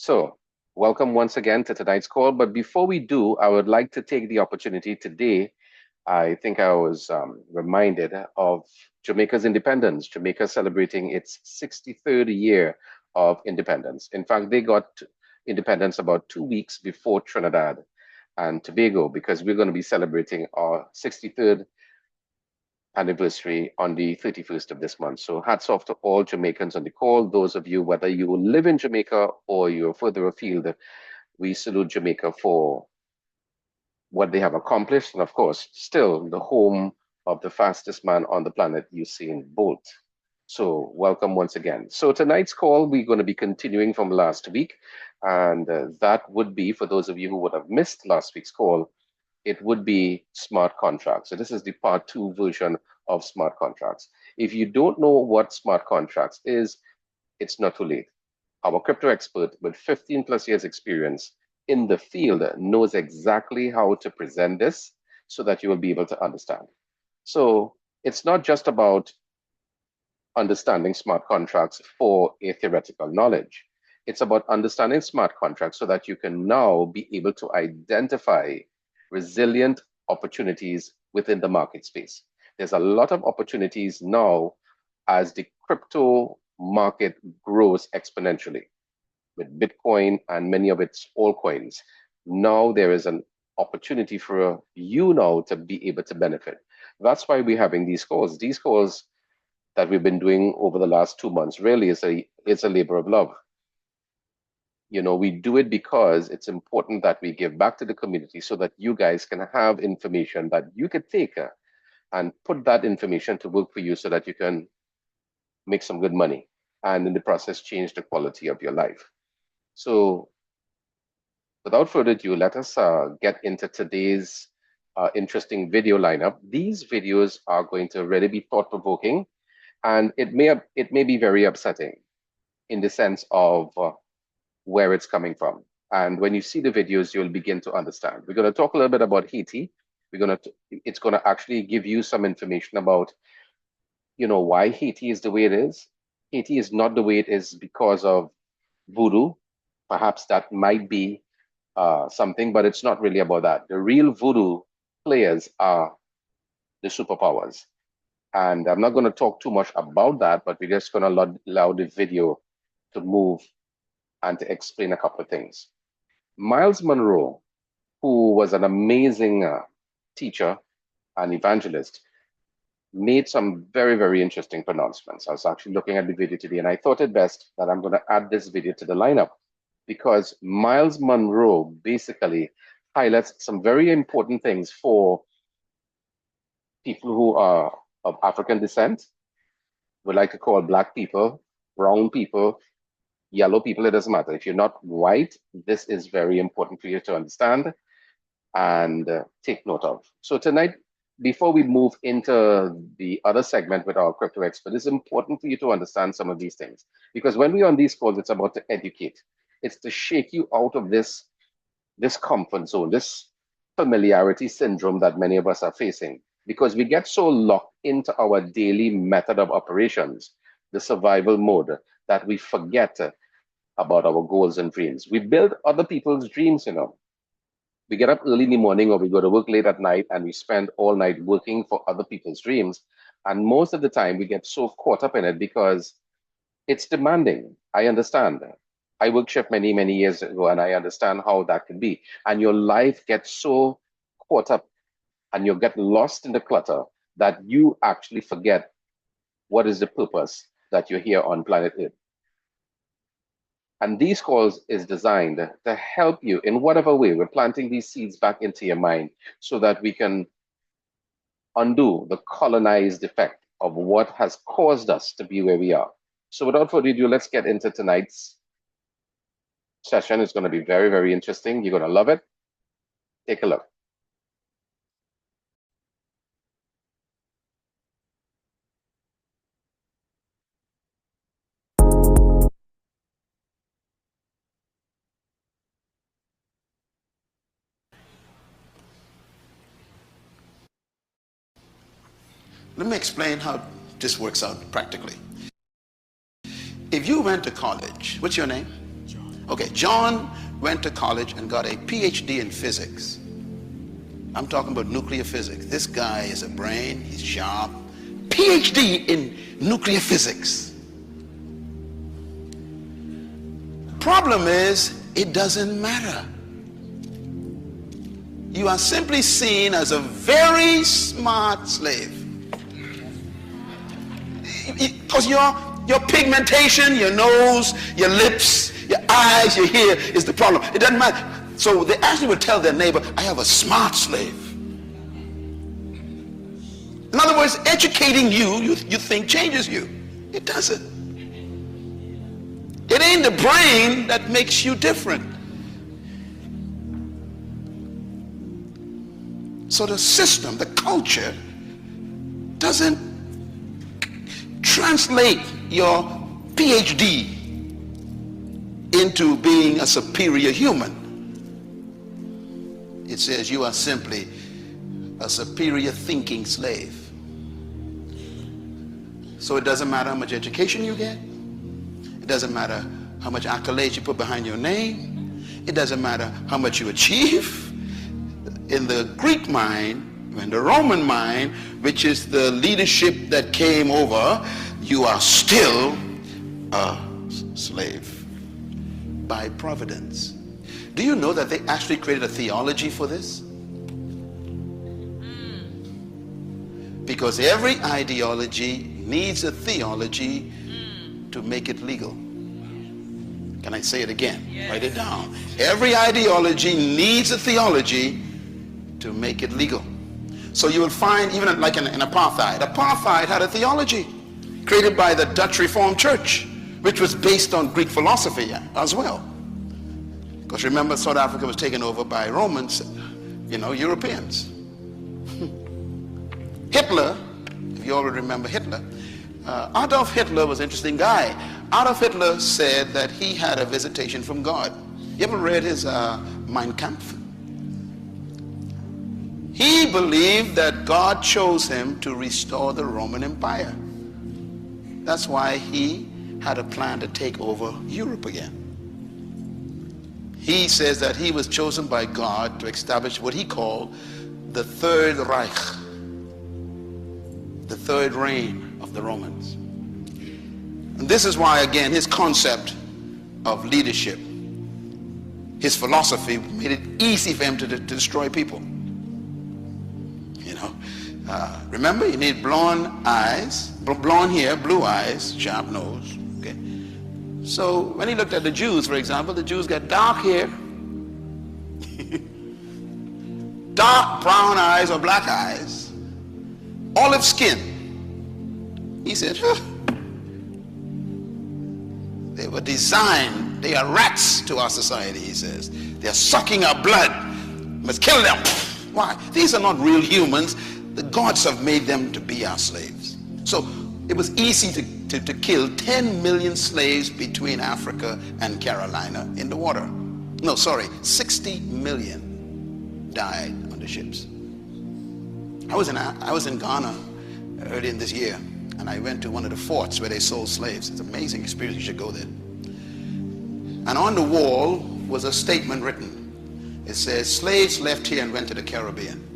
So, welcome once again to tonight's call. But before we do, I would like to take the opportunity today. I think I was reminded of Jamaica's independence. Jamaica celebrating its 63rd year of independence. In fact, they got independence about 2 weeks before Trinidad and Tobago because we're going to be celebrating our 63rd anniversary on the 31st of this month. So hats off to all Jamaicans on the call. Those of you, whether you live in Jamaica or you're further afield, we salute Jamaica for what they have accomplished. And of course, still the home of the fastest man on the planet, Usain Bolt. So welcome once again. So tonight's call, we're going to be continuing from last week. And that would be, for those of you who would have missed last week's call, it would be smart contracts. So this is the part two version of smart contracts. If you don't know what smart contracts is, it's not too late. Our crypto expert with 15 plus years experience in the field knows exactly how to present this so that you will be able to understand. So it's not just about understanding smart contracts for a theoretical knowledge. It's about understanding smart contracts so that you can now be able to identify resilient opportunities within the market space. There's a lot of opportunities now as the crypto market grows exponentially with Bitcoin and many of its altcoins. Now there is an opportunity for you now to be able to benefit. That's why we're having these calls. These calls that we've been doing over the last 2 months really it's a labor of love. You know, we do it because it's important that we give back to the community so that you guys can have information that you could take and put that information to work for you so that you can make some good money and in the process change the quality of your life. So without further ado, let us get into today's interesting video lineup. These videos are going to really be thought-provoking, and it may be very upsetting in the sense of where it's coming from. And when you see the videos, you'll begin to understand. We're going to talk a little bit about Haiti. It's going to actually give you some information about, you know, why Haiti is the way it is. Haiti is not the way it is because of voodoo. Perhaps that might be something, but it's not really about that. The real voodoo players are the superpowers. And I'm not going to talk too much about that, but we're just going to allow the video to move and to explain a couple of things. Miles Monroe, who was an amazing teacher and evangelist, made some very, very interesting pronouncements. I was actually looking at the video today, and I thought it best that I'm going to add this video to the lineup because Miles Monroe basically highlights some very important things for people who are of African descent. We like to call Black people, brown people, yellow people, it doesn't matter. If you're not white, this is very important for you to understand and take note of. So tonight, before we move into the other segment with our crypto expert, it's important for you to understand some of these things. Because when we're on these calls, it's about to educate. It's to shake you out of this comfort zone, this familiarity syndrome that many of us are facing. Because we get so locked into our daily method of operations, the survival mode, that we forget about our goals and dreams. We build other people's dreams, you know. We get up early in the morning or we go to work late at night and we spend all night working for other people's dreams. And most of the time we get so caught up in it because it's demanding. I understand. I worked shift many, many years ago and I understand how that can be. And your life gets so caught up and you get lost in the clutter that you actually forget what is the purpose that you're here on planet Earth. And these calls is designed to help you in whatever way. We're planting these seeds back into your mind so that we can undo the colonized effect of what has caused us to be where we are. So without further ado, let's get into tonight's session. It's going to be very, very interesting. You're going to love it. Take a look. Let me explain how this works out practically. If you went to college, what's your name? Okay, John went to college and got a PhD in physics. I'm talking about nuclear physics. This guy is a brain, he's sharp. PhD in nuclear physics. Problem is, it doesn't matter. You are simply seen as a very smart slave. Because your pigmentation, your nose, your lips, your eyes, your hair is the problem. It doesn't matter. So they actually would tell their neighbor, I have a smart slave. In other words, educating you think changes you. It doesn't. It ain't the brain that makes you different. So the system, the culture, doesn't translate your PhD into being a superior human. It says you are simply a superior thinking slave. So it doesn't matter how much education you get. It doesn't matter how much accolades you put behind your name. It doesn't matter how much you achieve. In the Greek mind, in the Roman mind, which is the leadership that came over, you are still a slave by providence. Do you know that they actually created a theology for this? Because every ideology needs a theology to make it legal. Can I say it again? Yes. Write it down. Every ideology needs a theology to make it legal. So you will find, even like in apartheid, apartheid had a theology created by the Dutch Reformed Church, which was based on Greek philosophy as well. Because remember, South Africa was taken over by Romans, Europeans. Hitler, if you all remember Hitler, Adolf Hitler was an interesting guy. Adolf Hitler said that he had a visitation from God. You ever read his Mein Kampf? He believed that God chose him to restore the Roman Empire. That's why he had a plan to take over Europe again. He says that he was chosen by God to establish what he called the Third Reich, the third reign of the Romans. And this is why, again, his concept of leadership, his philosophy made it easy for him to destroy people. Remember, you need blonde eyes, blonde hair, blue eyes, sharp nose. Okay. So when he looked at the Jews, for example, the Jews got dark hair, dark brown eyes or black eyes, olive skin. He said, they were designed, they are rats to our society, he says. They are sucking our blood. Must kill them. Why? These are not real humans. The gods have made them to be our slaves. So it was easy to kill 10 million slaves between Africa and Carolina in the water. No, sorry, 60 million died on the ships. I was in Ghana early in this year, and I went to one of the forts where they sold slaves. It's an amazing experience. You should go there. And on the wall was a statement written. It says, slaves left here and went to the Caribbean.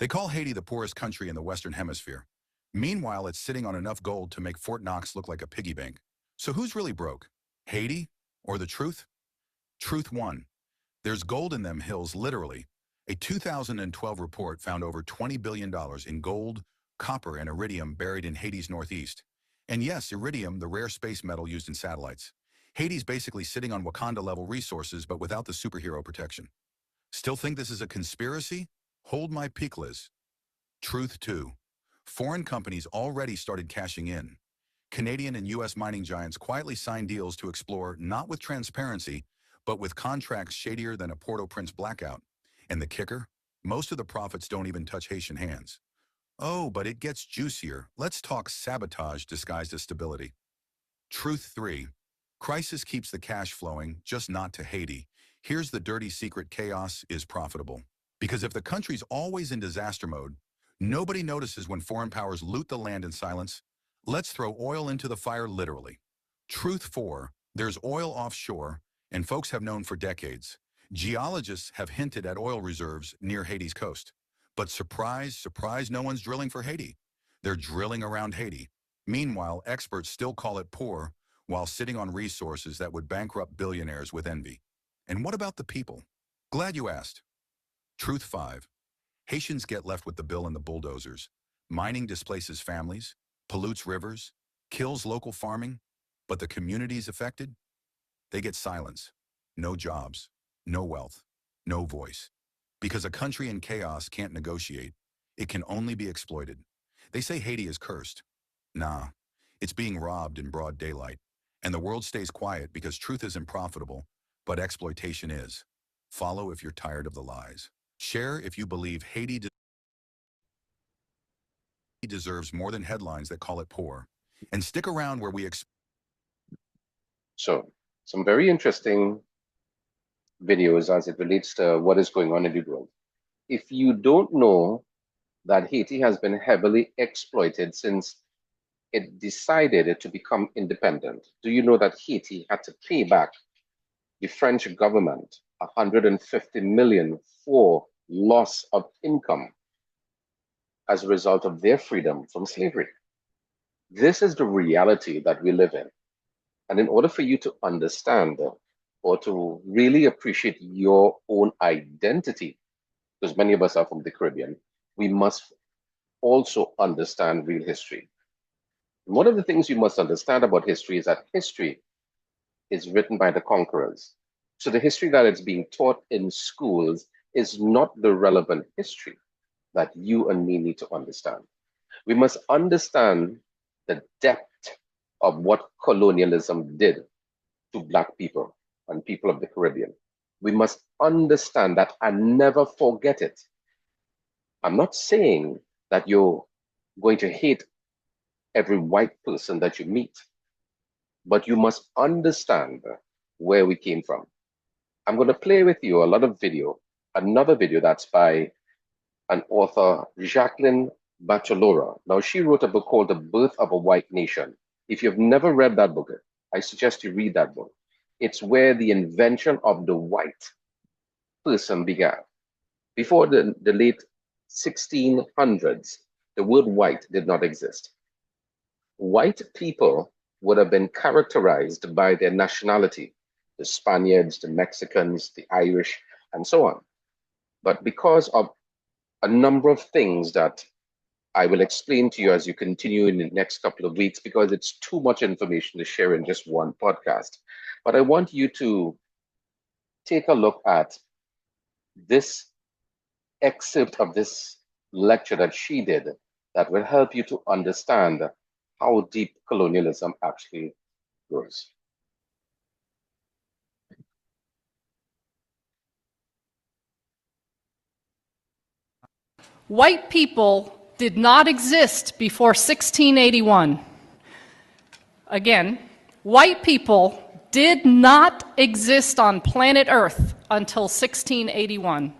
They call Haiti the poorest country in the Western Hemisphere. Meanwhile, it's sitting on enough gold to make Fort Knox look like a piggy bank. So who's really broke? Haiti or the truth? Truth 1. There's gold in them hills, literally. A 2012 report found over $20 billion in gold, copper, and iridium buried in Haiti's northeast. And yes, iridium, the rare space metal used in satellites. Haiti's basically sitting on Wakanda-level resources, but without the superhero protection. Still think this is a conspiracy? Hold my peak, Truth 2. Foreign companies already started cashing in. Canadian and U.S. mining giants quietly signed deals to explore, not with transparency, but with contracts shadier than a Port-au-Prince blackout. And the kicker? Most of the profits don't even touch Haitian hands. Oh, but it gets juicier. Let's talk sabotage disguised as stability. Truth 3. Crisis keeps the cash flowing, just not to Haiti. Here's the dirty secret: chaos is profitable. Because if the country's always in disaster mode, Nobody notices when foreign powers loot the land in silence. Let's throw oil into the fire literally. Truth 4, there's oil offshore, and folks have known for decades. Geologists have hinted at oil reserves near Haiti's coast. But surprise, surprise, no one's drilling for Haiti. They're drilling around Haiti. Meanwhile, experts still call it poor while sitting on resources that would bankrupt billionaires with envy. And what about the people? Glad you asked. Truth 5. Haitians get left with the bill and the bulldozers. Mining displaces families, pollutes rivers, kills local farming, but the communities affected, they get silence. No jobs, no wealth, no voice. Because a country in chaos can't negotiate, it can only be exploited. They say Haiti is cursed. Nah, it's being robbed in broad daylight. And the world stays quiet because truth isn't profitable, but exploitation is. Follow if you're tired of the lies. Share if you believe Haiti deserves more than headlines that call it poor. And stick around where we So, some very interesting videos as it relates to what is going on in the world. If you don't know that Haiti has been heavily exploited since it decided to become independent, do you know that Haiti had to pay back the French government 150 million for loss of income as a result of their freedom from slavery? This is the reality that we live in. And in order for you to understand or to really appreciate your own identity, because many of us are from the Caribbean, we must also understand real history. And one of the things you must understand about history is that history is written by the conquerors. So the history that is being taught in schools is not the relevant history that you and me need to understand. We must understand the depth of what colonialism did to Black people and people of the Caribbean. We must understand that and never forget it. I'm not saying that you're going to hate every white person that you meet, but you must understand where we came from. I'm going to play with you a lot of video, another video that's by an author, Jacqueline Bachelora. Now, she wrote a book called The Birth of a White Nation. If you've never read that book, I suggest you read that book. It's where the invention of the white person began. Before the late 1600s, the word white did not exist. White people would have been characterized by their nationality, the Spaniards, the Mexicans, the Irish, and so on. But because of a number of things that I will explain to you as you continue in the next couple of weeks, because it's too much information to share in just one podcast. But I want you to take a look at this excerpt of this lecture that she did that will help you to understand how deep colonialism actually goes. White people did not exist before 1681. Again, white people did not exist on planet Earth until 1681.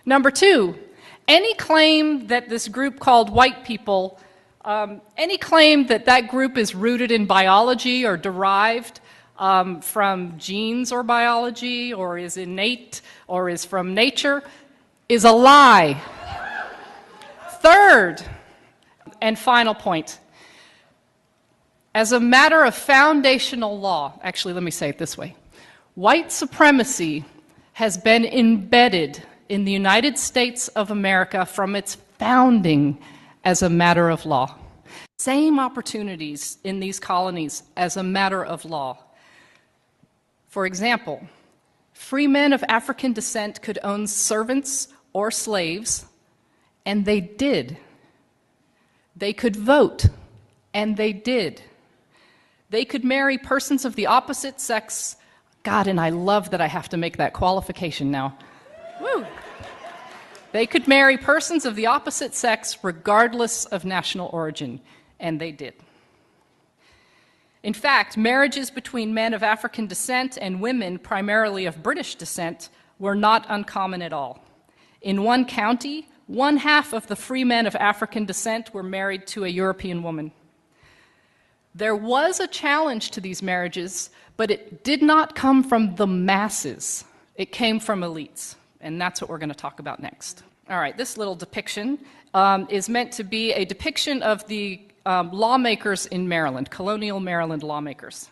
Number two, any claim that this group called white people, any claim that that group is rooted in biology or derived from genes or biology or is innate or is from nature is a lie. Third and final point, as a matter of foundational law, actually let me say it this way, white supremacy has been embedded in the United States of America from its founding as a matter of law. Same opportunities in these colonies as a matter of law. For example, free men of African descent could own servants or slaves, and they did. They could vote, and they did. They could marry persons of the opposite sex. God, and I love that I have to make that qualification now. Woo! They could marry persons of the opposite sex regardless of national origin, and they did. In fact, marriages between men of African descent and women primarily of British descent were not uncommon at all. In one county, 1/2 of the free men of African descent were married to a European woman. There was a challenge to these marriages, but it did not come from the masses. It came from elites, and that's what we're going to talk about next. All right, this little depiction is meant to be a depiction of the lawmakers in Maryland, colonial Maryland lawmakers.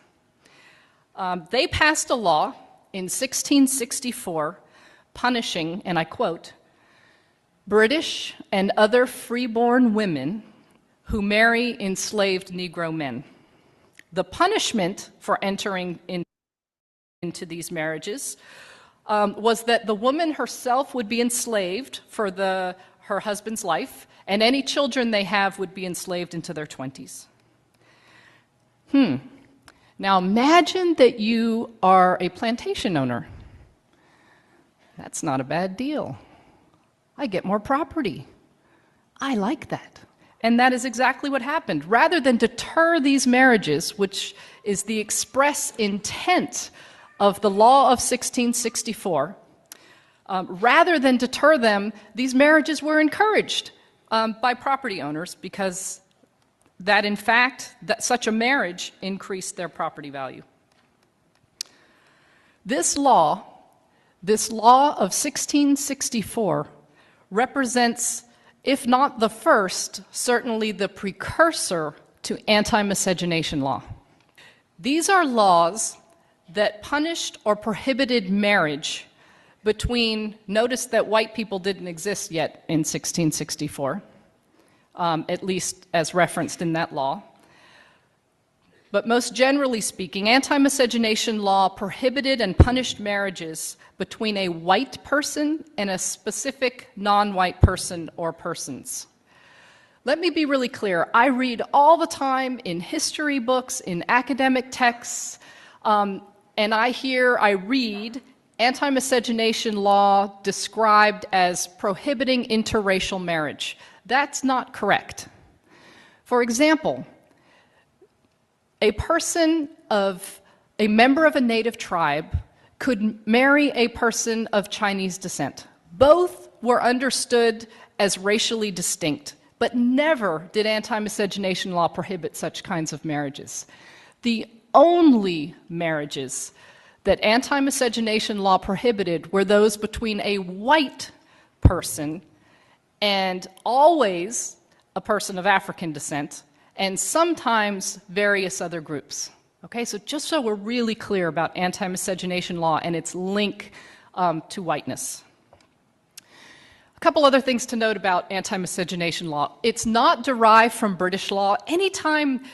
They passed a law in 1664 punishing, and I quote, British and other freeborn women who marry enslaved Negro men. The punishment for entering into these marriages was that the woman herself would be enslaved for her husband's life, and any children they have would be enslaved into their 20s. Now imagine that you are a plantation owner. That's not a bad deal. I get more property. I like that. And that is exactly what happened. Rather than deter these marriages, which is the express intent of the law of 1664, rather than deter them, these marriages were encouraged by property owners because that, in fact, that such a marriage increased their property value. This law of 1664 represents, if not the first, certainly the precursor to anti-miscegenation law. These are laws that punished or prohibited marriage between, notice that white people didn't exist yet in 1664, at least as referenced in that law. But most generally speaking, anti-miscegenation law prohibited and punished marriages between a white person and a specific non-white person or persons. Let me be really clear. I read all the time in history books, in academic texts, and I read anti-miscegenation law described as prohibiting interracial marriage. That's not correct. For example, a member of a native tribe could marry a person of Chinese descent. Both were understood as racially distinct, but never did anti-miscegenation law prohibit such kinds of marriages. The only marriages that anti-miscegenation law prohibited were those between a white person and always a person of African descent, and sometimes various other groups. Okay, so just so we're really clear about anti-miscegenation law and its link to whiteness. A couple other things to note about anti-miscegenation law. It's not derived from British law. Anytime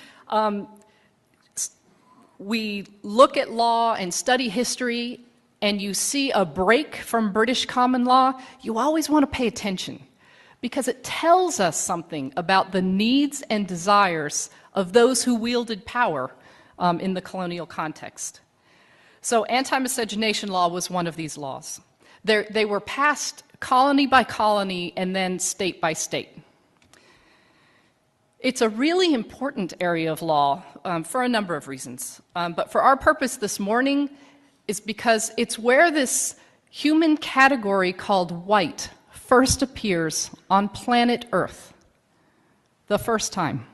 we look at law and study history and you see a break from British common law, you always want to pay attention because it tells us something about the needs and desires of those who wielded power in the colonial context. So anti-miscegenation law was one of these laws. They were passed colony by colony and then state by state. It's a really important area of law for a number of reasons. But for our purpose this morning is because it's where this human category called white first appears on planet Earth, the first time.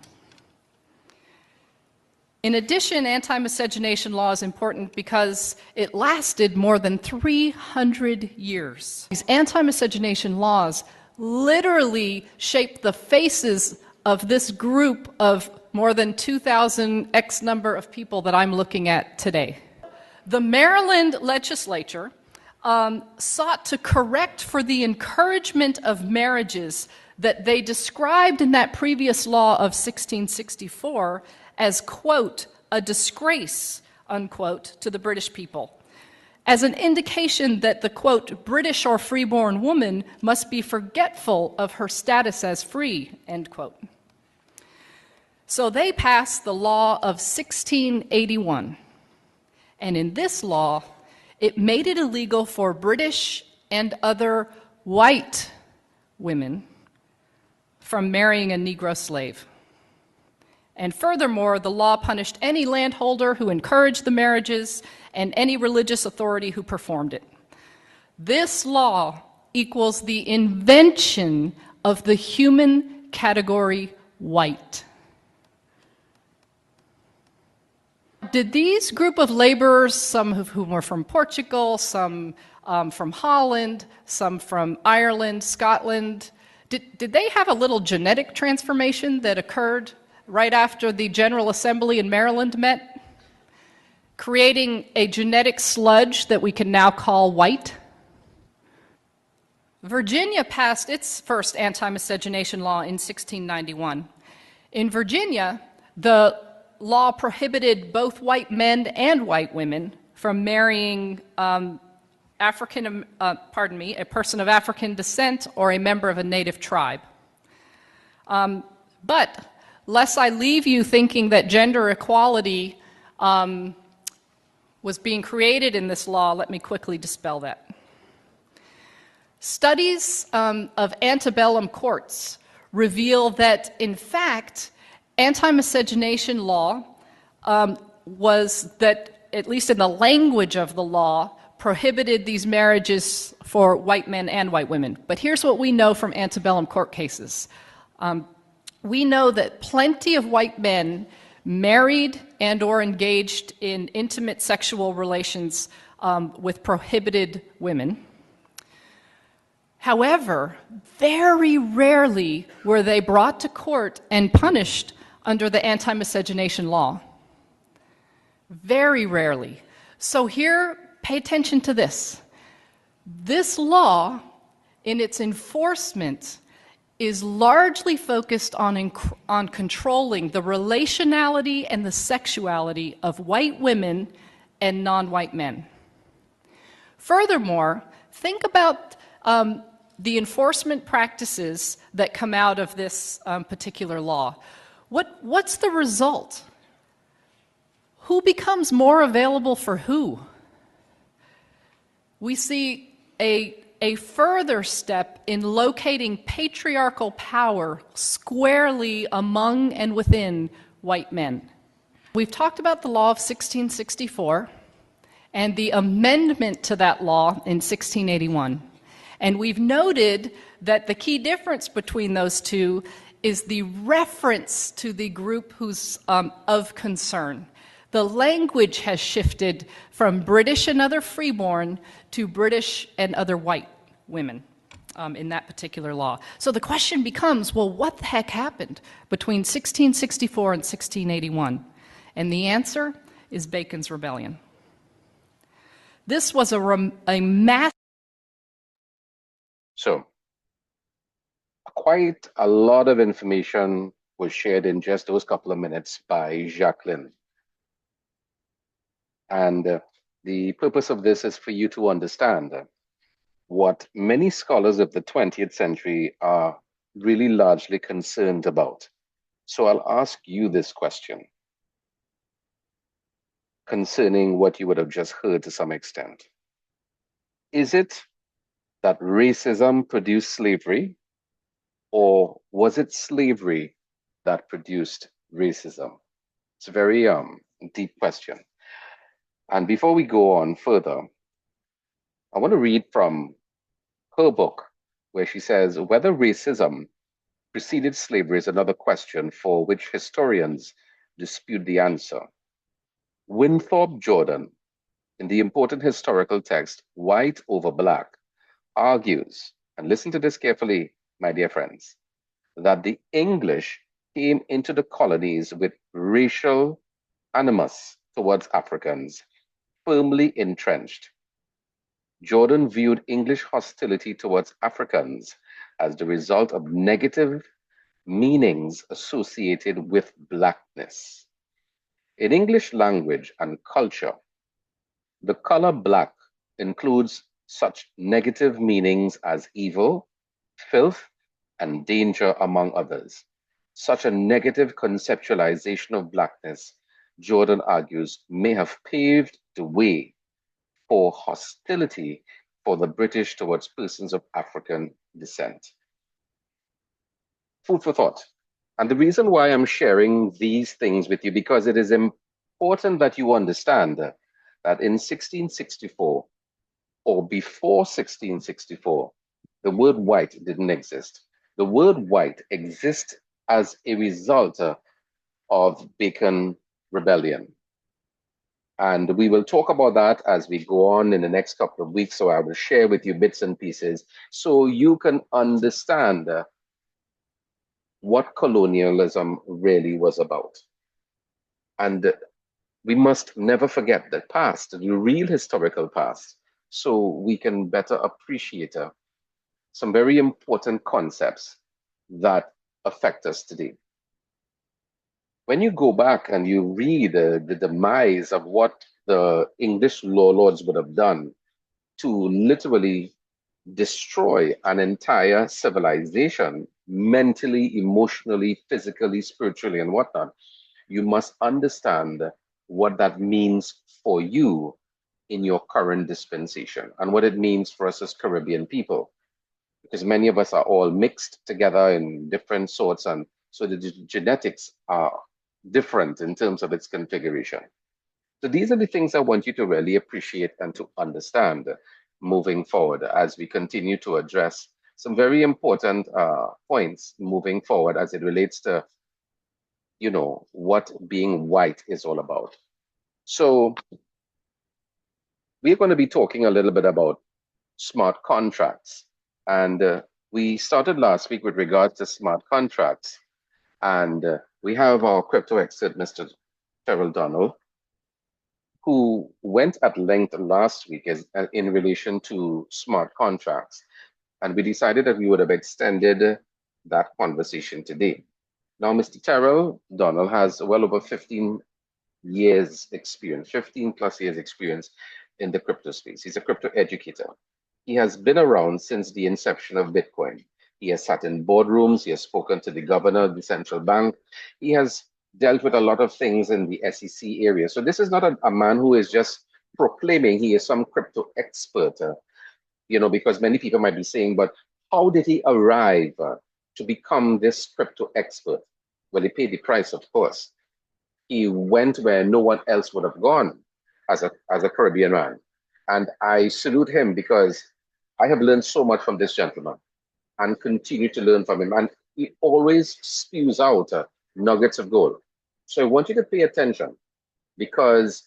In addition, anti-miscegenation law is important because it lasted more than 300 years. These anti-miscegenation laws literally shaped the faces of this group of more than 2,000 X number of people that I'm looking at today. The Maryland legislature sought to correct for the encouragement of marriages that they described in that previous law of 1664 as, quote, a disgrace, unquote, to the British people, as an indication that the, quote, British or freeborn woman must be forgetful of her status as free, end quote. So they passed the law of 1681, and in this law, it made it illegal for British and other white women from marrying a Negro slave. And furthermore, the law punished any landholder who encouraged the marriages and any religious authority who performed it. This law equals the invention of the human category white. Did these group of laborers, some of whom were from Portugal, some from Holland, some from Ireland, Scotland, did they have a little genetic transformation that occurred right after the General Assembly in Maryland met, creating a genetic sludge that we can now call white? Virginia passed its first anti-miscegenation law in 1691. In Virginia, the law prohibited both white men and white women from marrying a person of African descent or a member of a native tribe. But lest I leave you thinking that gender equality was being created in this law, let me quickly dispel that. Studies of antebellum courts reveal that, in fact, anti-miscegenation law was that, at least in the language of the law, prohibited these marriages for white men and white women. But here's what we know from antebellum court cases. We know that plenty of white men married and or engaged in intimate sexual relations with prohibited women. However, very rarely were they brought to court and punished under the anti-miscegenation law. Very rarely. So here, pay attention to this. This law, in its enforcement, is largely focused on controlling the relationality and the sexuality of white women and non-white men. Furthermore, think about the enforcement practices that come out of this particular law. What's the result? Who becomes more available for who? We see a further step in locating patriarchal power squarely among and within white men. We've talked about the law of 1664 and the amendment to that law in 1681. And we've noted that the key difference between those two is the reference to the group who's of concern. The language has shifted from British and other freeborn to British and other white women in that particular law. So the question becomes, well, what the heck happened between 1664 and 1681? And the answer is Bacon's Rebellion. This was a massive... So, quite a lot of information was shared in just those couple of minutes by Jacqueline. And the purpose of this is for you to understand what many scholars of the 20th century are really largely concerned about. So I'll ask you this question concerning what you would have just heard to some extent. Is it that racism produced slavery, or was it slavery that produced racism? It's a very deep question. And before we go on further, I want to read from her book, where she says, whether racism preceded slavery is another question for which historians dispute the answer. Winthrop Jordan, in the important historical text, White Over Black, argues, and listen to this carefully, my dear friends, that the English came into the colonies with racial animus towards Africans firmly entrenched. Jordan viewed English hostility towards Africans as the result of negative meanings associated with blackness. In English language and culture, the color black includes such negative meanings as evil, filth, and danger, among others. Such a negative conceptualization of blackness, Jordan argues, may have paved the way for hostility for the British towards persons of African descent. Food for thought. And the reason why I'm sharing these things with you, because it is important that you understand that in 1664, or before 1664, The word white didn't exist. The word white exists as a result of Bacon rebellion. And we will talk about that as we go on in the next couple of weeks. So I will share with you bits and pieces so you can understand what colonialism really was about. And we must never forget the past, the real historical past, so we can better appreciate some very important concepts that affect us today. When you go back and you read the demise of what the English lords would have done to literally destroy an entire civilization mentally, emotionally, physically, spiritually, and whatnot, you must understand what that means for you in your current dispensation and what it means for us as Caribbean people. Because many of us are all mixed together in different sorts, and so the genetics are different in terms of its configuration. So these are the things I want you to really appreciate and to understand moving forward as we continue to address some very important points moving forward as it relates to, what being white is all about. So we're going to be talking a little bit about smart contracts. And we started last week with regards to smart contracts. And we have our crypto expert, Mr. Terrell Donald, who went at length last week in relation to smart contracts. And we decided that we would have extended that conversation today. Now, Mr. Terrell Donald has well over 15 years experience, 15 plus years experience in the crypto space. He's a crypto educator. He has been around since the inception of Bitcoin. He has sat in boardrooms. He has spoken to the governor of the central bank. He has dealt with a lot of things in the SEC area. So this is not a man who is just proclaiming he is some crypto expert, because many people might be saying, but how did he arrive to become this crypto expert? Well, he paid the price, of course. He went where no one else would have gone as a Caribbean man. And I salute him because I have learned so much from this gentleman and continue to learn from him. And he always spews out nuggets of gold. So I want you to pay attention because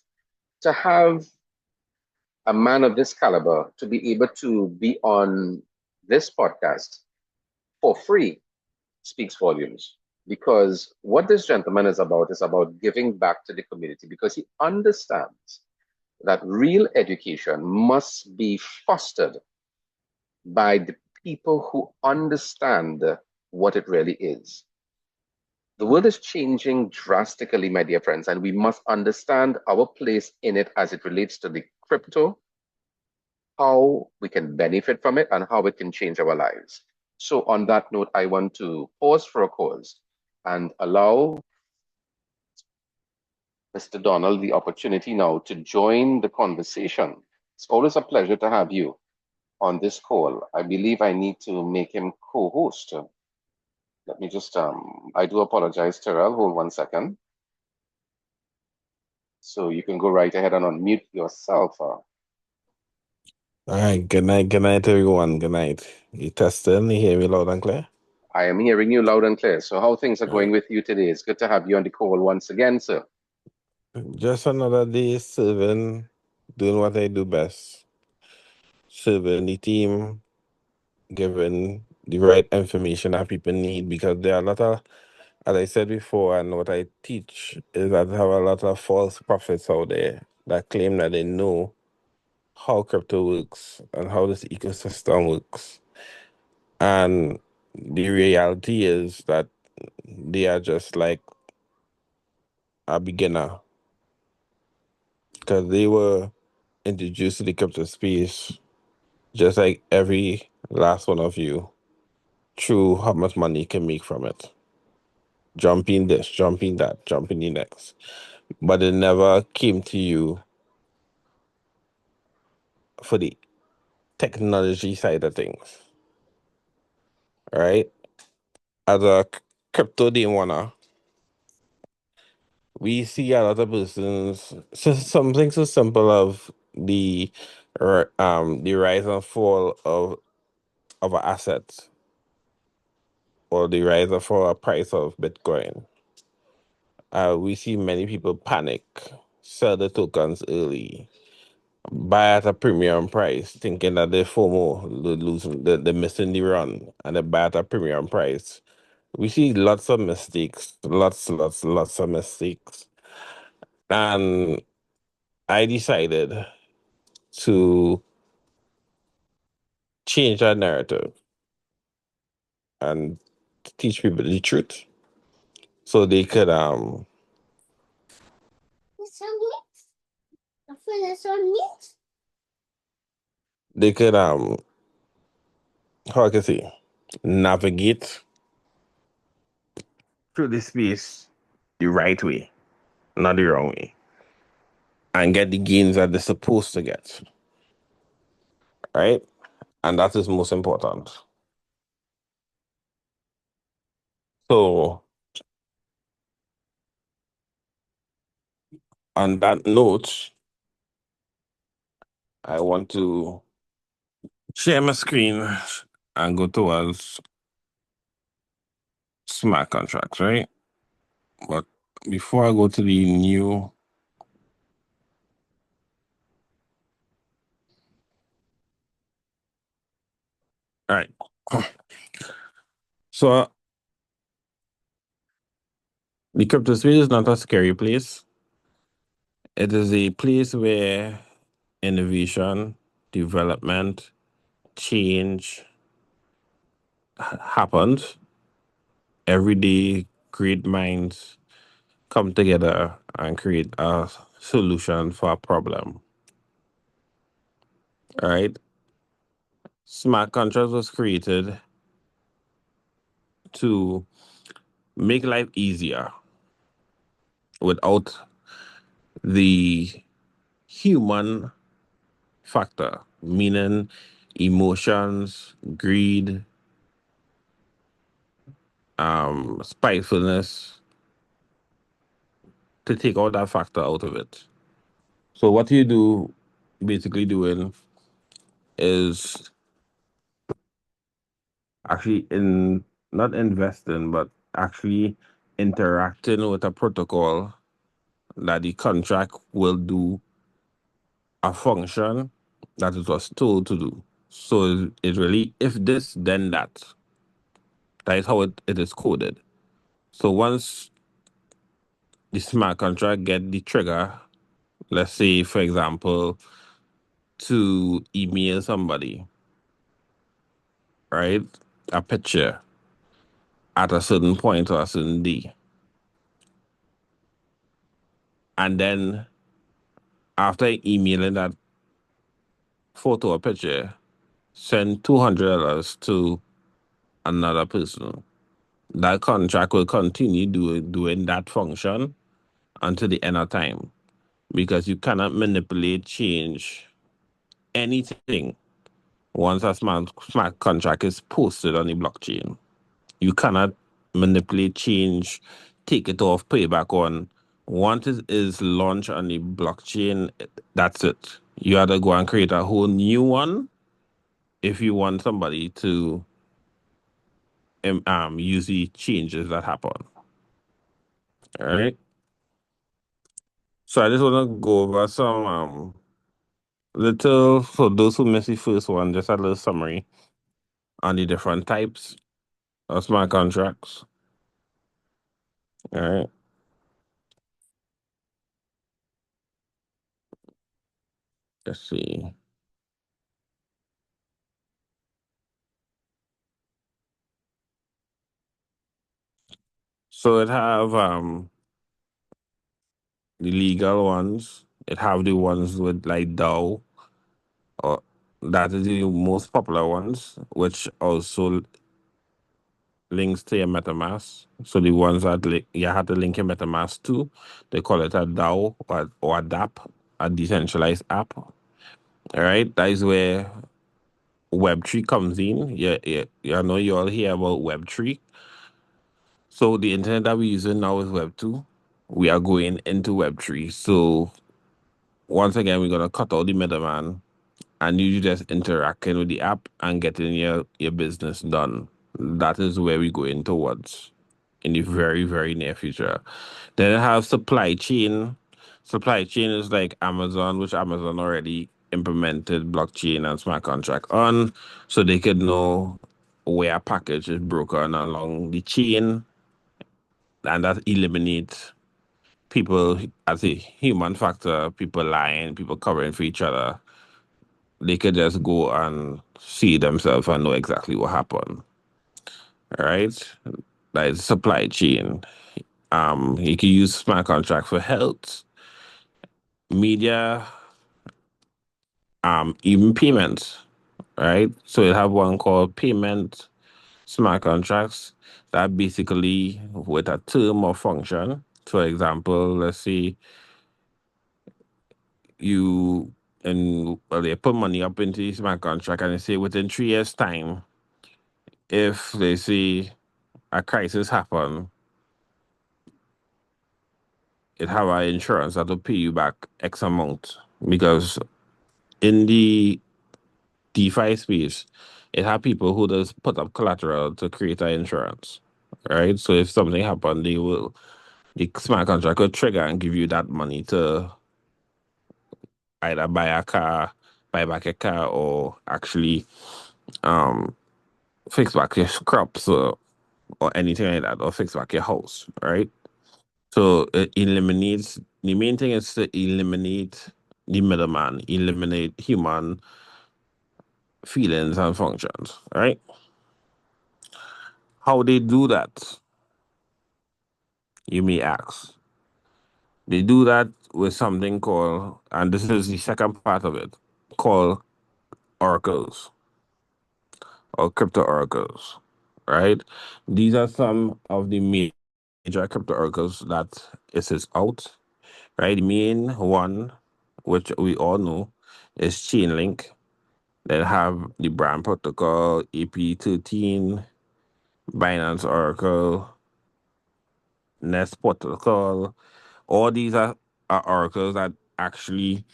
to have a man of this caliber to be able to be on this podcast for free speaks volumes. Because what this gentleman is about giving back to the community because he understands that real education must be fostered by the people who understand what it really is. The world is changing drastically, my dear friends, and we must understand our place in it as it relates to the crypto, how we can benefit from it, and how it can change our lives. So, on that note, I want to pause for a cause and allow Mr. Donald the opportunity now to join the conversation. It's always a pleasure to have you on this call. I believe I need to make him co-host. Let me just, I do apologize, Terrell. Hold 1 second. So you can go right ahead and unmute yourself. All right, good night, everyone. Good night. You testing? You hear me loud and clear? I am hearing you loud and clear. So how things are All going right. with you today? It's good to have you on the call once again, sir. Just another day serving, doing what I do best, serving the team, giving the right information that people need because there are a lot of, as I said before, and what I teach is that I have a lot of false prophets out there that claim that they know how crypto works and how this ecosystem works. And the reality is that they are just like a beginner because they were introduced to the crypto space just like every last one of you through how much money you can make from it. Jumping this, jumping that, jumping the next. But it never came to you for the technology side of things, right? As a crypto day wanna, we see a lot of persons, something so simple of the rise and fall of of an asset or the rise of a price of Bitcoin, we see many people panic, sell the tokens early, buy at a premium price, thinking that they're FOMO, they're missing the run, and they buy at a premium price. We see lots of mistakes, lots of mistakes. And I decided to change that narrative and teach people the truth so they could they could how I can say navigate through this space the right way, not the wrong way, and get the gains that they're supposed to get. Right? And that is most important. So on that note, I want to share my screen and go towards smart contracts, right? But before I go to the new, all right. So the crypto space is not a scary place. It is a place where innovation, development, change happens. Every day, great minds come together and create a solution for a problem. All right. Smart contracts was created to make life easier without the human factor, meaning emotions, greed, spitefulness, to take all that factor out of it. So what you do, basically doing, is actually in not investing, but actually interacting with a protocol that the contract will do a function that it was told to do. So it really, if this, then that. That is how it is coded. So once the smart contract get the trigger, let's say, for example, to email somebody, right, a picture at a certain point or a certain day. And then after emailing that photo or picture, send $200 to another person. That contract will continue doing that function until the end of time, because you cannot manipulate, change anything once a smart contract is posted on the blockchain. You cannot manipulate, change, take it off, put it back on. Once it is launched on the blockchain, that's it. You have to go and create a whole new one if you want somebody to use the changes that happen. All right. So I just want to go over some little, for those who missed the first one, just a little summary on the different types of smart contracts. All right. Let's see. So it have the legal ones. It have the ones with like DAO, or that is the most popular ones, which also links to your MetaMask. So the ones that you have to link your MetaMask to, they call it a DAO or a DApp, a decentralized app. All right, that is where Web3 comes in. I know you all hear about Web3. So the internet that we're using now is Web2. We are going into Web3. So once again, we're gonna cut out the middleman and you just interacting with the app and getting your business done. That is where we're going towards in the very, very near future. Then I have supply chain. Supply chain is like Amazon, which Amazon already implemented blockchain and smart contract on, so they could know where a package is broken along the chain, and that eliminates people as a human factor, people lying, people covering for each other. They could just go and see themselves and know exactly what happened. Right? Like supply chain. You can use smart contract for health, media, even payments. Right? So you have one called payment smart contracts that basically with a term or function. For example, let's say you and well, they put money up into the smart contract and they say within 3 years' time, if they see a crisis happen, it have an insurance that will pay you back X amount. Because in the DeFi space, it have people who just put up collateral to create an insurance. Right? So if something happen, the smart contract will trigger and give you that money to either buy a car, buy back a car, or actually um fix back your crops or anything like that, or fix back your house, right? So it eliminates the main thing is to eliminate the middleman, eliminate human feelings and functions, right? How they do that, you may ask. They do that with something called, and this is the second part of it, called oracles or crypto oracles, right? These are some of the major crypto oracles that is out, right? The main one, which we all know, is Chainlink. Then have the brand protocol, AP13, Binance Oracle, Nest Protocol. All these are oracles that actually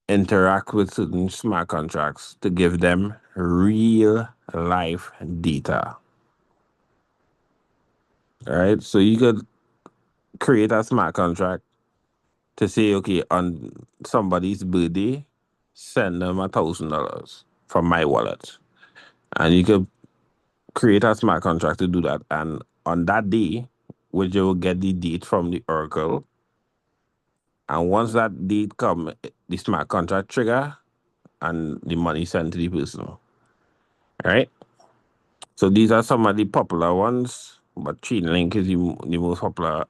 interact with certain smart contracts to give them real life data. All right. So you could create a smart contract to say, okay, on somebody's birthday, send them $1,000 from my wallet. And you could create a smart contract to do that. And on that day, which you will get the date from the Oracle. And once that date come, the smart contract trigger and the money sent to the person. Right? So these are some of the popular ones, but Chainlink is the most popular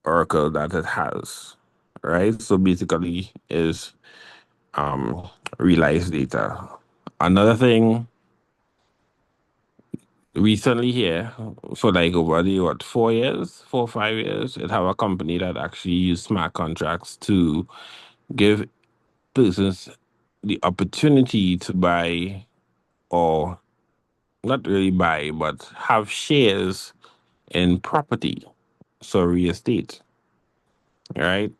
Oracle that it has. Right? So basically is realized data. Another thing recently here for like over the 4 years, 4 or 5 years, it have a company that actually use smart contracts to give persons the opportunity to buy or not really buy but have shares in property, so real estate, right?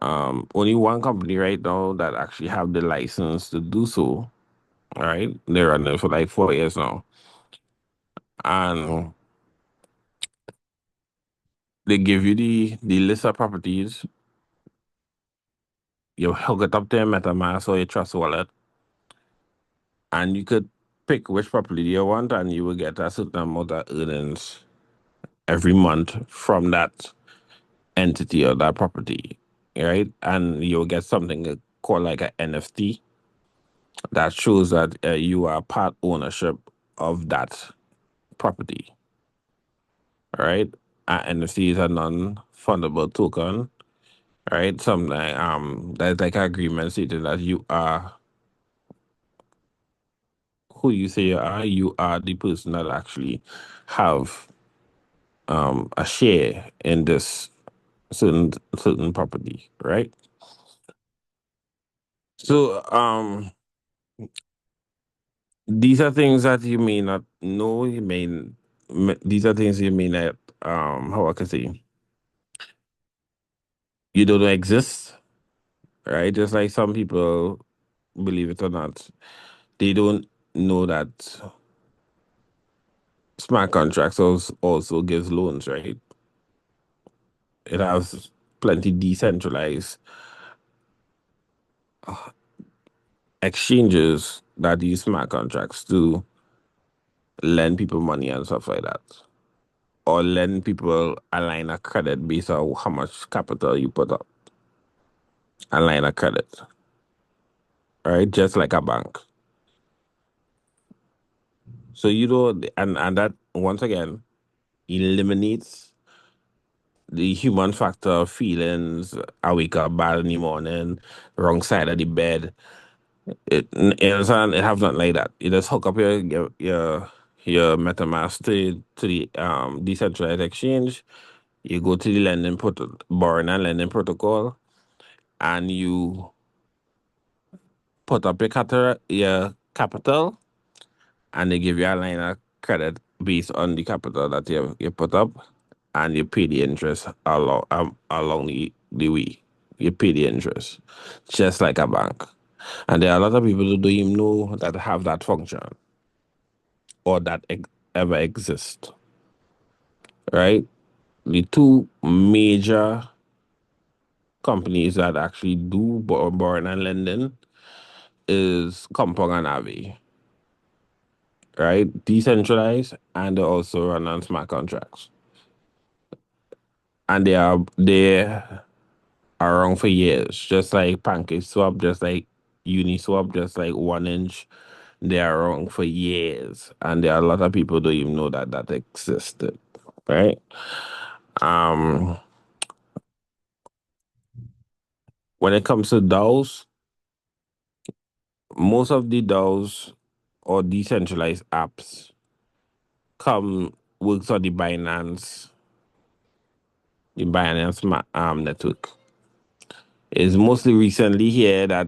Only one company right now that actually have the license to do so. Right, they're running for like 4 years now, and they give you the list of properties. You hook it up to your MetaMask or your Trust wallet, and you could pick which property you want, and you will get a certain amount of earnings every month from that entity or that property, right? And you'll get something called like an NFT that shows that you are part ownership of that property, right? NFT is a non-fundable token, right? Something that's like an agreement stating that you are who you say you are the person that actually have a share in this certain property, right? So these are things that you may not know. These are things you may not how I can say you don't know exist, right? Just like some people believe it or not, they don't know that smart contracts also gives loans, right? It has plenty decentralized exchanges that use smart contracts to lend people money and stuff like that. Or lend people a line of credit based on how much capital you put up. A line of credit, right? Just like a bank. So you know, and that once again eliminates the human factor of feelings. I wake up bad in the morning, wrong side of the bed. You understand? It have nothing like that. You just hook up your MetaMask to the decentralized exchange. You go to the borrowing and lending protocol, and you put up your capital, and they give you a line of credit based on the capital that you put up, and you pay the interest along the way. You pay the interest, just like a bank. And there are a lot of people who don't even know that have that function or that ever exist, right? The two major companies that actually do borrowing and lending is Compound and Avi, right? Decentralized, and they also run on smart contracts. And they are around for years, just like Pancake Swap, just like Uniswap, just like 1inch. They are around for years, and there are a lot of people don't even know that that existed, right? Um, when it comes to DAOs, most of the DAOs or decentralized apps come works on the Binance network. It's mostly recently here that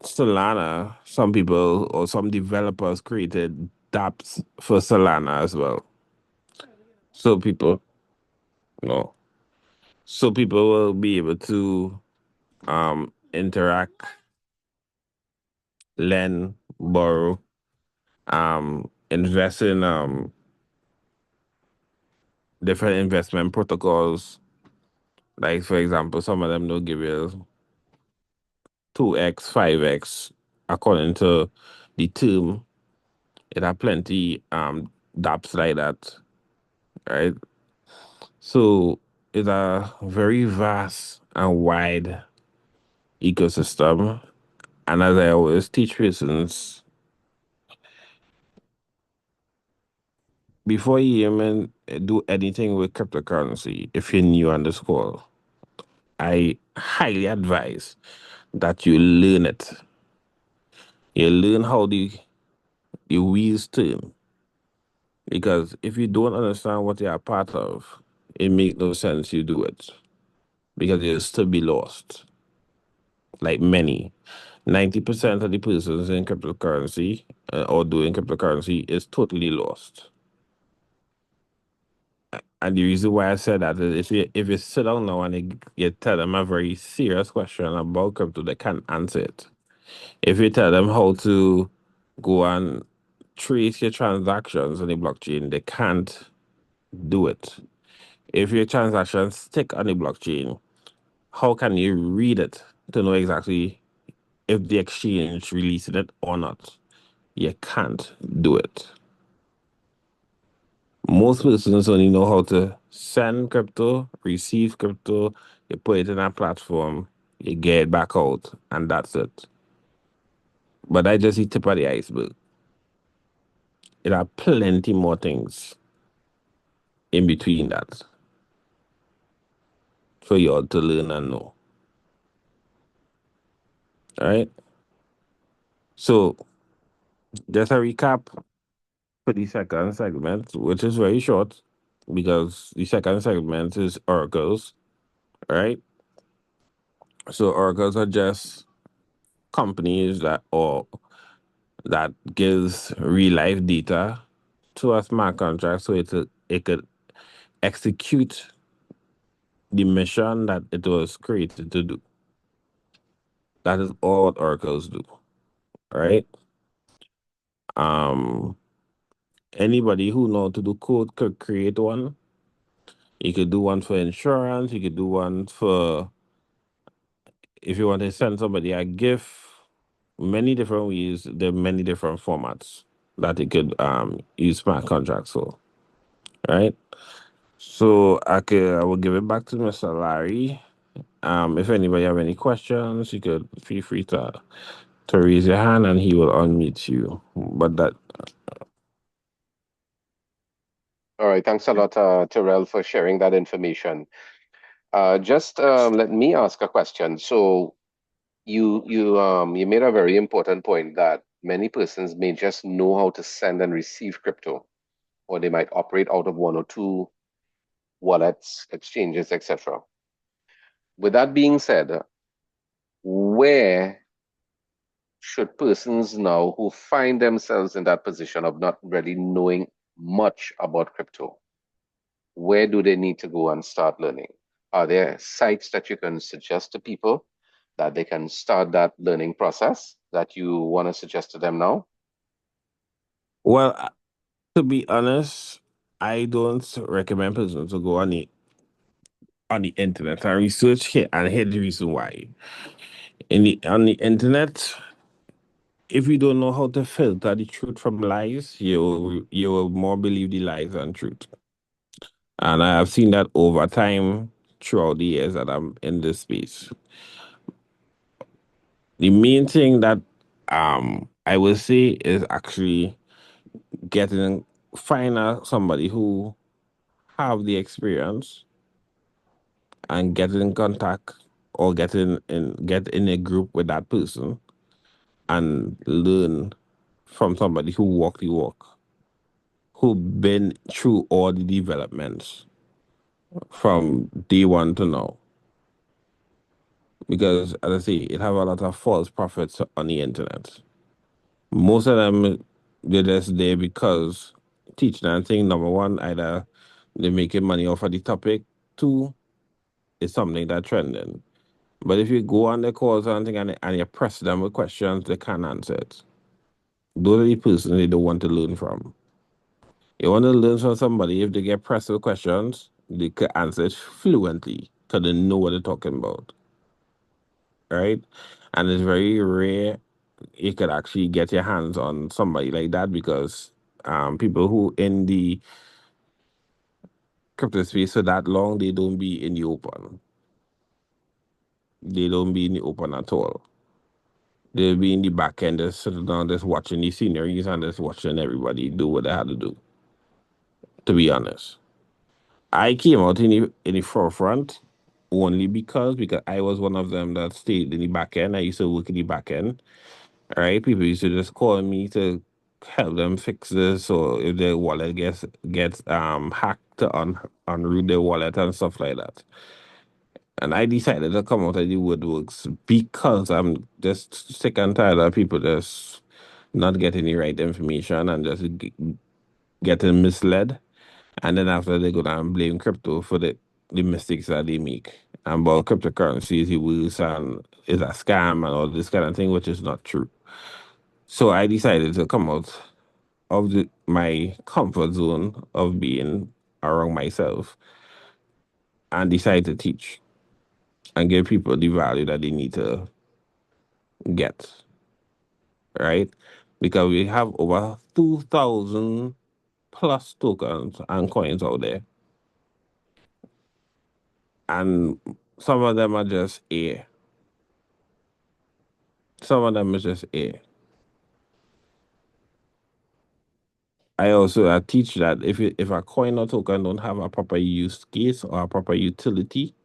Solana, some people or some developers created dApps for Solana as well. So people, no, so people will be able to interact, lend, borrow, invest in different investment protocols. Like for example, some of them will give you 2x, 5x according to the term. It have plenty dApps like that, right? So it's a very vast and wide ecosystem. And as I always teach persons, before you even do anything with cryptocurrency, if you're new on the school, I highly advise that you learn it. You learn how the wheels turn. Because if you don't understand what you are part of, it makes no sense you do it. Because you'll still be lost. Like many. 90% of the persons in cryptocurrency or doing cryptocurrency is totally lost. And the reason why I said that is if you sit down now and you tell them a very serious question about crypto, they can't answer it. If you tell them how to go and trace your transactions on the blockchain, they can't do it. If your transactions stick on the blockchain, how can you read it to know exactly if the exchange released it or not? You can't do it. Most persons only know how to send crypto, receive crypto, you put it in a platform, you get it back out, and that's it. But that's just the tip of the iceberg. There are plenty more things in between that for you all to learn and know. All right. So just a recap for the second segment, which is very short because the second segment is oracles. All right. So oracles are just companies that gives real life data to a smart contract so it could execute the mission that it was created to do. That is all oracles do. right? Um, Anybody who know to do code could create one. You could do one for insurance. You could do one for if you want to send somebody a gift. Many different ways. There are many different formats that you could use smart contracts for, right? So I will give it back to Mr. Larry. If anybody have any questions, you could feel free to raise your hand and he will unmute you. But that All right, thanks a lot, Terrell, for sharing that information. Just let me ask a question. So you made a very important point that many persons may just know how to send and receive crypto, or they might operate out of one or two wallets, exchanges, etc. With that being said, where should persons now who find themselves in that position of not really knowing much about crypto, where do they need to go and start learning? Are there sites that you can suggest to people that they can start that learning process that you want to suggest to them now? well, to be honest, I don't recommend persons to go on the internet and research here and hear the reason why. On the internet, if you don't know how to filter the truth from lies, you will more believe the lies than truth. And I have seen that over time throughout the years that I'm in this space. The main thing that I will say is actually getting find somebody who have the experience and get in contact or get in a group with that person and learn from somebody who walk the walk, who been through all the developments from day one to now. Because as I say, it have a lot of false prophets on the internet. Most of them they're just there because teaching and thing number one, either they're making money off of the topic, two, it's something that trending. But if you go on the calls and thing and you press them with questions, they can't answer it. Those are the person they don't want to learn from. You want to learn from somebody, if they get pressed with questions, they can answer it fluently because they know what they're talking about. Right? And it's very rare you could actually get your hands on somebody like that because people who in the crypto space for that long, they don't be in the open. They don't be in the open at all. They'll be in the back end, just sitting down, just watching the sceneries and just watching everybody do what they had to do. To be honest, I came out in the forefront only because I was one of them that stayed in the back end. I used to work in the back end. Right, people used to just call me to help them fix this, or if their wallet gets hacked to unroot their wallet and stuff like that. And I decided to come out of the woodworks because I'm just sick and tired of people just not getting the right information and just getting misled. And then after they go down and blame crypto for the mistakes that they make. And about cryptocurrency is worse and is a scam and all this kind of thing, which is not true. So I decided to come out of my comfort zone of being around myself and decide to teach and give people the value that they need to get, right? Because we have over 2,000 plus tokens and coins out there. And some of them are just air. Some of them is just air. I teach that if a coin or token don't have a proper use case or a proper utility,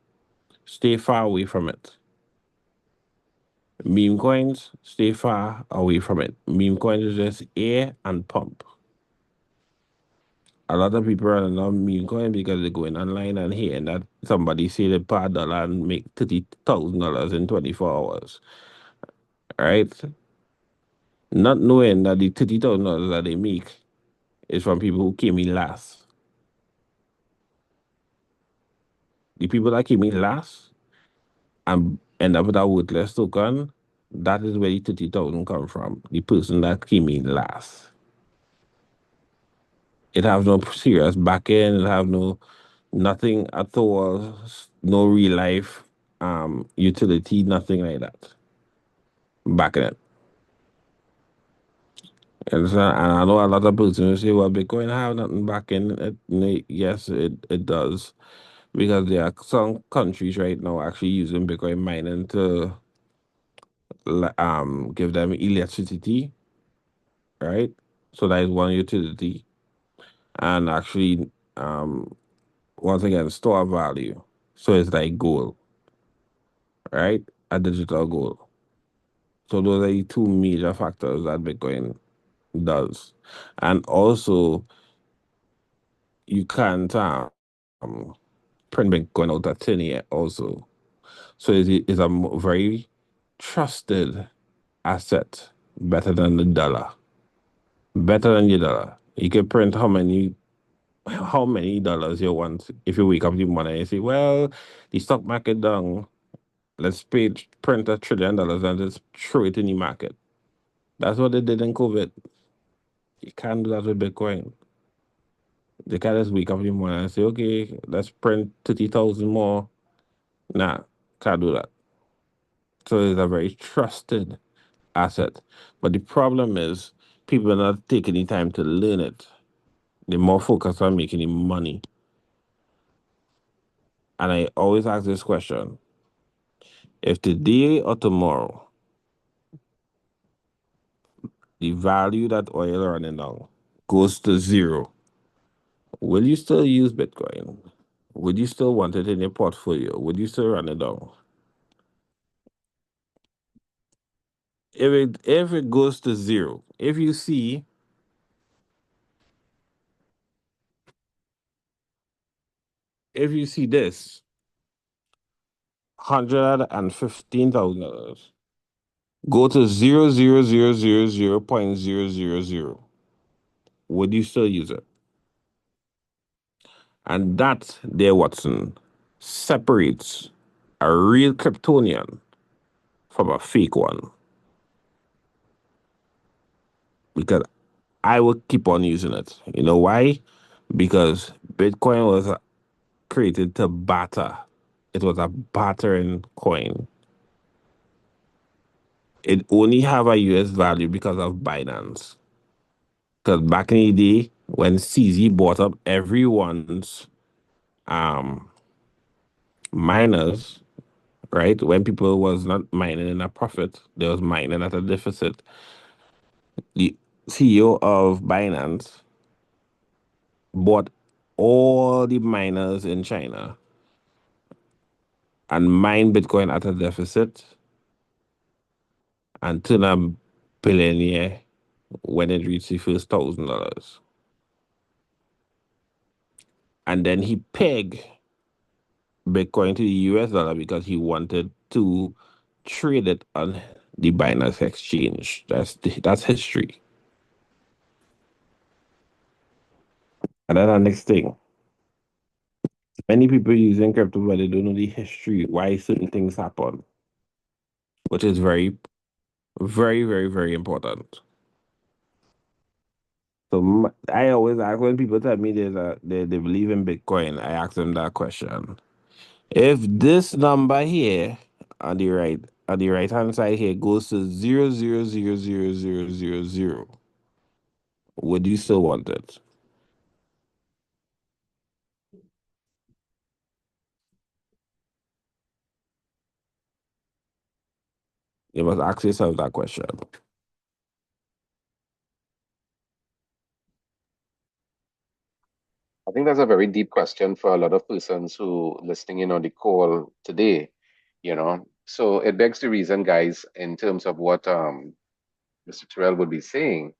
stay far away from it. Meme coins, stay far away from it. Meme coins is just air and pump. A lot of people are not meme coin because they're going online and hearing that somebody say they pay $1 and make $30,000 in 24 hours. Right? Not knowing that the $30,000 that they make is from people who came in last. The people that came in last and end up with a worthless token That is where the 30,000 come from. The person that came in last. It have no serious back end. It have no nothing at all. No real life utility. Nothing like that. Back in it. And I know a lot of people will say, well, Bitcoin have nothing back in it. Yes, it does. Because there are some countries right now actually using Bitcoin mining to give them electricity, right? So that is one utility. And actually, once again, store value. So it's like gold, right? A digital gold. So those are the two major factors that Bitcoin does. And also, you can't print Bitcoin out of thin air also. So it's a very trusted asset, better than the dollar. Better than the dollar. You can print how many dollars you want. If you wake up in the morning and you say, well, the stock market down, let's print $1 trillion and just throw it in the market. That's what they did in COVID. You can't do that with Bitcoin. They can't just wake up in the morning and say, okay, let's print 30,000 more. Nah, can't do that. So it's a very trusted asset. But the problem is people are not taking the time to learn it. They're more focused on making the money. And I always ask this question: if today or tomorrow the value that oil running down goes to zero, will you still use Bitcoin? Would you still want it in your portfolio? Would you still run it down? If it goes to zero, if you see this $115,000 go to 0.000, would you still use it? And that, dear Watson, separates a real Kryptonian from a fake one. Because I would keep on using it. You know why? Because Bitcoin was created to barter. It was a bartering coin. It only have a US value because of Binance. Because back in the day, when CZ bought up everyone's um, miners, right? When people was not mining in a profit, they was mining at a deficit. The CEO of Binance bought all the miners in China and mined Bitcoin at a deficit and turned a billionaire when it reached the first $1,000. And then he pegged Bitcoin to the US dollar because he wanted to trade it on the Binance exchange. That's history. And then the next thing, many people using crypto, but they don't know the history, why certain things happen, which is very, very, very, very important. So I always ask when people tell me they believe in Bitcoin, I ask them that question. If this number here on the right hand side here goes to 0.00000, would you still want it? You must ask yourself that question. I think that's a very deep question for a lot of persons who listening in on the call today, you know. So it begs the reason, guys, in terms of what Mr. Terrell would be saying,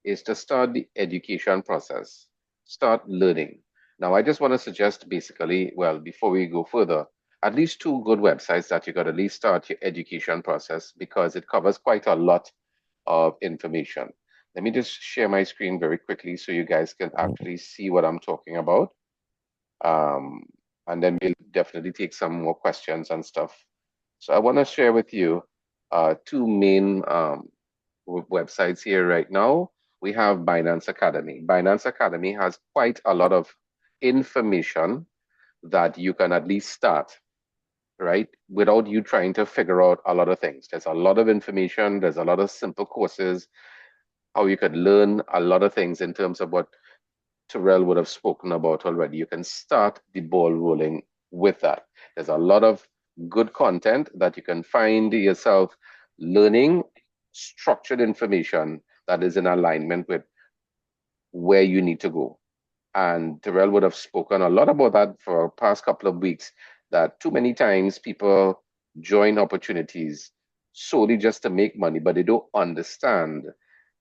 is to start the education process, start learning. Now, I just want to suggest basically, well, before we go further, at least two good websites that you got to at least start your education process because it covers quite a lot of information. Let me just share my screen very quickly so you guys can actually see what I'm talking about. Um, and then we'll definitely take some more questions and stuff. So I want to share with you. two main websites here right now. We have Binance Academy. Binance Academy has quite a lot of information that you can at least start, right? Without you trying to figure out a lot of things. There's a lot of information, there's a lot of simple courses, how you could learn a lot of things in terms of what Terrell would have spoken about already. You can start the ball rolling with that. There's a lot of good content that you can find yourself learning structured information that is in alignment with where you need to go. And Terrell would have spoken a lot about that for the past couple of weeks, that too many times people join opportunities solely just to make money, but they don't understand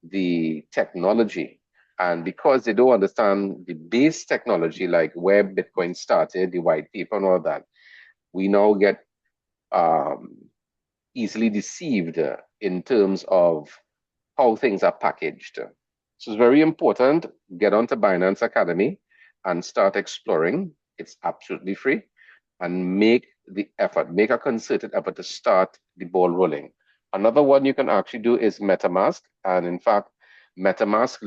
the technology. And because they don't understand the base technology, like where Bitcoin started, the white paper and all that, we now get um, easily deceived in terms of how things are packaged. So it's very important. Get onto Binance Academy and start exploring. It's absolutely free. And make the effort, make a concerted effort to start the ball rolling. Another one you can actually do is MetaMask. And in fact, MetaMask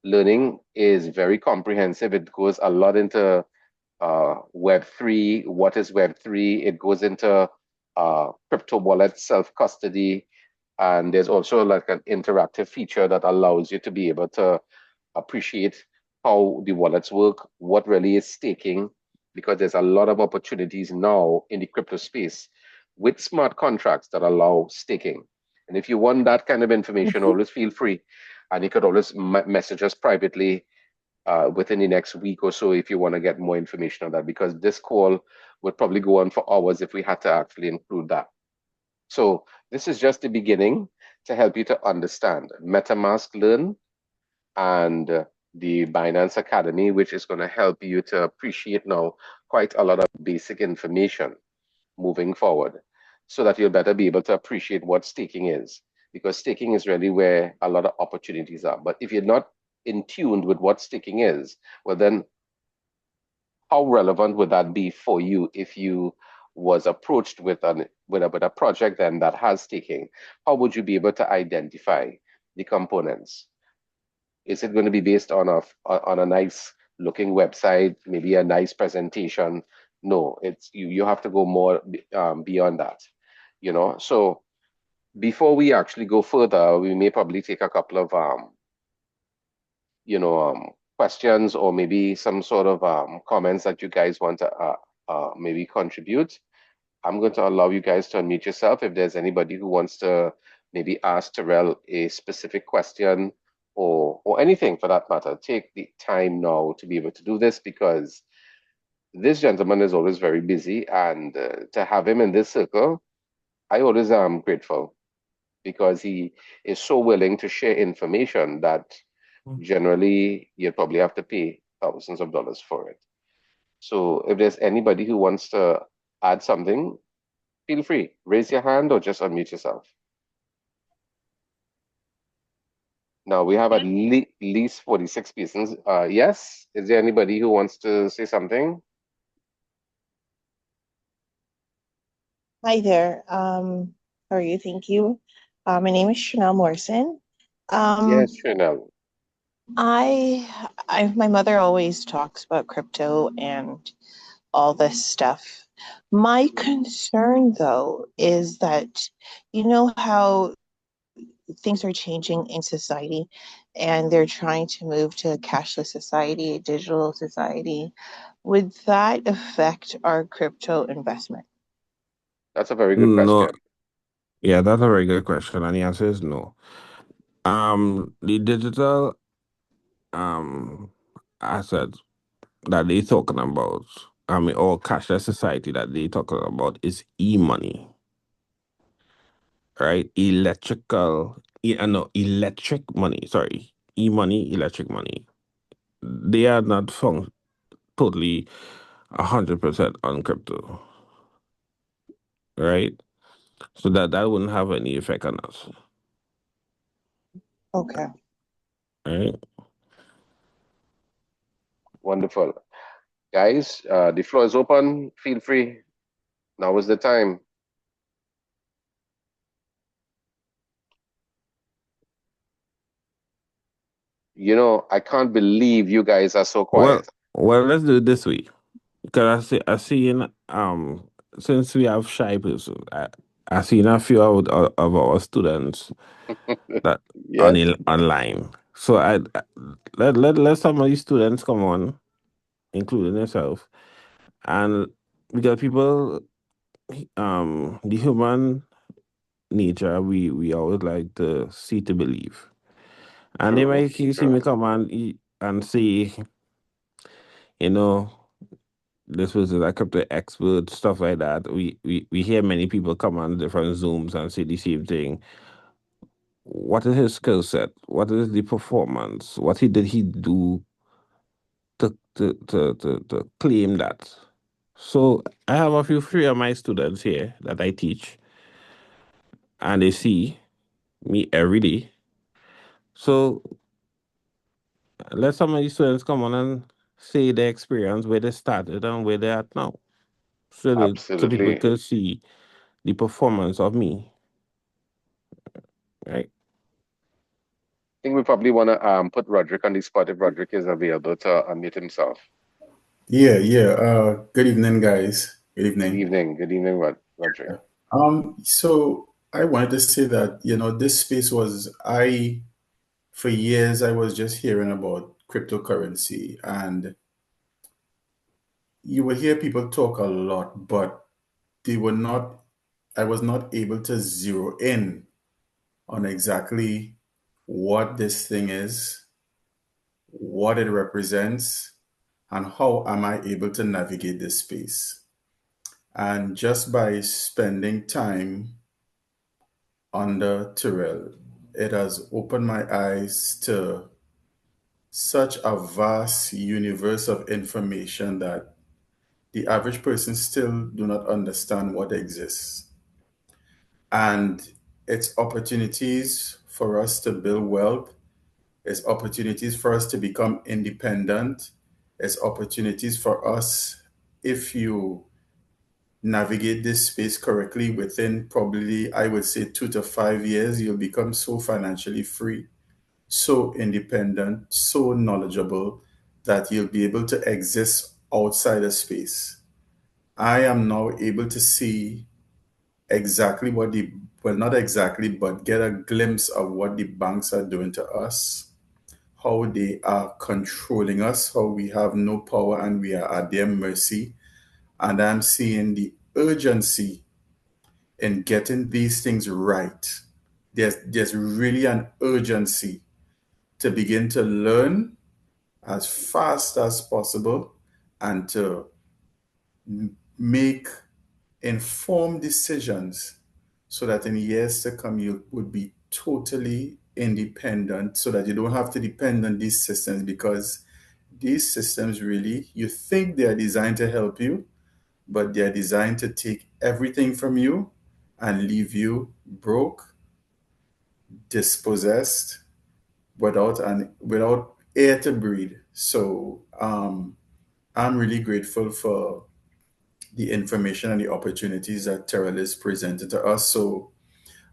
learning is very comprehensive. It goes a lot into Web3. What is Web3? It goes into crypto wallet self-custody. And there's also like an interactive feature that allows you to be able to appreciate how the wallets work, what really is staking, because there's a lot of opportunities now in the crypto space with smart contracts that allow staking. And if you want that kind of information, Mhm. always feel free. And you could always message us privately within the next week or so if you want to get more information on that, because this call would probably go on for hours if we had to actually include that. So this is just the beginning to help you to understand MetaMask Learn and the Binance Academy, which is going to help you to appreciate now quite a lot of basic information moving forward so that you'll better be able to appreciate what staking is, because staking is really where a lot of opportunities are. But if you're not in tune with what staking is, well, then how relevant would that be for you if you was approached with with a project then that has staking? How would you be able to identify the components? Is it going to be based on a nice looking website, maybe a nice presentation? No, it's you have to go more beyond that, you know. So before we actually go further, we may probably take a couple of questions or maybe some sort of comments that you guys want to maybe contribute. I'm going to allow you guys to unmute yourself if there's anybody who wants to maybe ask Terrell a specific question or anything for that matter. Take the time now to be able to do this, because this gentleman is always very busy, and to have him in this circle, I always am grateful, because he is so willing to share information that generally you'd probably have to pay thousands of dollars for it. So if there's anybody who wants to add something, feel free. Raise your hand or just unmute yourself. Now we have at least 46 persons. Yes, is there anybody who wants to say something? Hi there. How are you? Thank you. My name is Chanel Morrison. Yes, Um, Chanel. my mother always talks about crypto and all this stuff. My concern, though, is that you know how things are changing in society, and they're trying to move to a cashless society, a digital society. Would that affect our crypto investment? That's a very good No, question. yeah, that's a very good question, and the answer is no. The digital um assets that they talking about, I mean, or cashless society that they talking about is e-money, right? No, electric money. Sorry, e-money, electric money. They are not totally 100% on crypto, right? So that wouldn't have any effect on us, Okay. right? Wonderful. Guys, the floor is open. Feel free. Now is the time. I can't believe you guys are so Well, quiet. let's do it this way. Because I see in since we have shy people, I seen a few of our students that Yes, online. So let some of these students come on, including yourself, and because people the human nature we always like to see to believe, and they true, might see true. me come on and say, you know, this was a crypto expert, stuff like that. We hear many people come on different Zooms and say the same thing. What is his skill set? What is the performance? What did he do to claim that? So I have a few three of my students here that I teach, and they see me every day. So let some of these students come on and say their experience, where they started and where they're at now, so people Absolutely. can see the performance of me, right? I think we probably want to put Roderick on the spot if Roderick is available to unmute himself. Yeah, yeah. Good evening, guys. Good Good evening. evening. Good evening, Roderick. So I wanted to say that, this space for years, I was just hearing about cryptocurrency, and you would hear people talk a lot, but they were not, I was not able to zero in on exactly what this thing is, what it represents, and how am I able to navigate this space. And just by spending time under Terrell, it has opened my eyes to such a vast universe of information that the average person still do not understand what exists. And it's opportunities for us to build wealth, it's opportunities for us to become independent, it's opportunities for us, if you navigate this space correctly, within probably, I would say, 2 to 5 years, you'll become so financially free, so independent, so knowledgeable that you'll be able to exist outside of space. I am now able to see exactly well, not exactly, but get a glimpse of what the banks are doing to us, how they are controlling us, how we have no power and we are at their mercy. And I'm seeing the urgency in getting these things right. There's really an urgency to begin to learn as fast as possible and to make informed decisions so that in years to come you would be totally independent, so that you don't have to depend on these systems, because these systems, really, you think they are designed to help you, but they are designed to take everything from you and leave you broke, dispossessed, without air to breathe. So I'm really grateful for the information and the opportunities that Terrell has presented to us. So,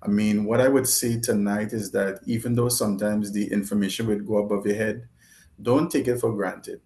I mean, what I would say tonight is that even though sometimes the information would go above your head, don't take it for granted.